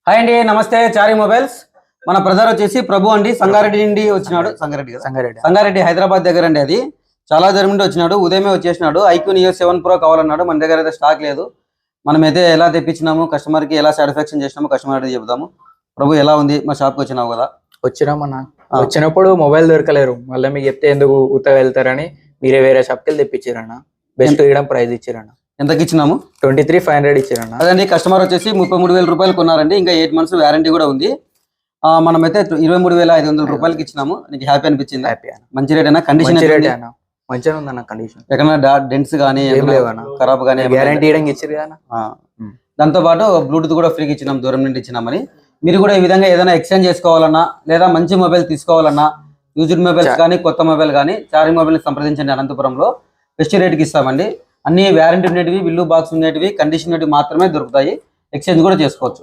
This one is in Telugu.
హాయ్ అండి, నమస్తే. చారీ మొబైల్స్. మన బ్రదర్ వచ్చేసి ప్రభు అండి, సంగారెడ్డి నుండి వచ్చినాడు. సంగారెడ్డి హైదరాబాద్ దగ్గర అండి. అది చాలా దూరం నుండి వచ్చినాడు. ఉదయమే వచ్చేసినాడు. ఐక్యూ నియో 7 Pro కావాలన్నాడు. మన దగ్గర అయితే స్టాక్ లేదు. మనమైతే ఎలా తెప్పించినాము, కస్టమర్ కి ఎలా సాటిస్ఫాక్షన్ చేసినాము, కస్టమర్ అయితే చెబుదాము. ప్రభు ఎలా ఉంది? మా షాప్ కి వచ్చినావు కదా. వచ్చినామన్నా. వచ్చినప్పుడు మొబైల్ దొరకలేరు, మళ్ళీ మీకు చెప్తే ఎందుకు ఉత్తగా వెళ్తారని మీరే వేరే షాప్కి వెళ్ళి తెప్పించారన్న. బెస్ట్ ఇవ్వడం ప్రైజ్ ఇచ్చారన్న. ఎంతకి ఇచ్చినాము? 23,500 ఇచ్చారన్న. అదండి, కస్టమర్ వచ్చేసి 33,000 రూపాయలు కొన్నారండి. ఇంకా 8 months వారంటీ కూడా ఉంది. మనమైతే 23,500 రూపాయలకి ఇచ్చినాము. నీకు హ్యాపీ అనిపించింది? హ్యాపీ అన్న. మంచి రేట్ అయినా? కండిషన్ రేట్ అన్న మంచిగా ఉందన్న. కండిషన్ ఎక్కడైనా డెంట్స్ కానీ ఖరాబ్ కానీ గ్యారంటీ ఇవ్వడానికి ఇచ్చారు కదా. దాంతో పాటు బ్లూటూత్ కూడా ఫ్రీకి ఇచ్చినాం, దూరం నుండి ఇచ్చినామని. మీరు కూడా ఈ విధంగా ఏదైనా ఎక్స్చేంజ్ చేసుకోవాలన్నా లేదా మంచి మొబైల్ తీసుకోవాలన్నా, యూజ్డ్ మొబైల్స్ కానీ కొత్త మొబైల్ కానీ చారీ మొబైల్ సంప్రదించండి. అనంతపురంలో బెస్ట్ రేట్కి ఇస్తామండి. అన్ని వ్యారంటీ ఉండేటివి, బిల్లు బాక్స్ ఉండేటివి, కండిషన్ ఉండేటివి మాత్రమే దొరుకుతాయి. ఎక్స్చేంజ్ కూడా చేసుకోవచ్చు.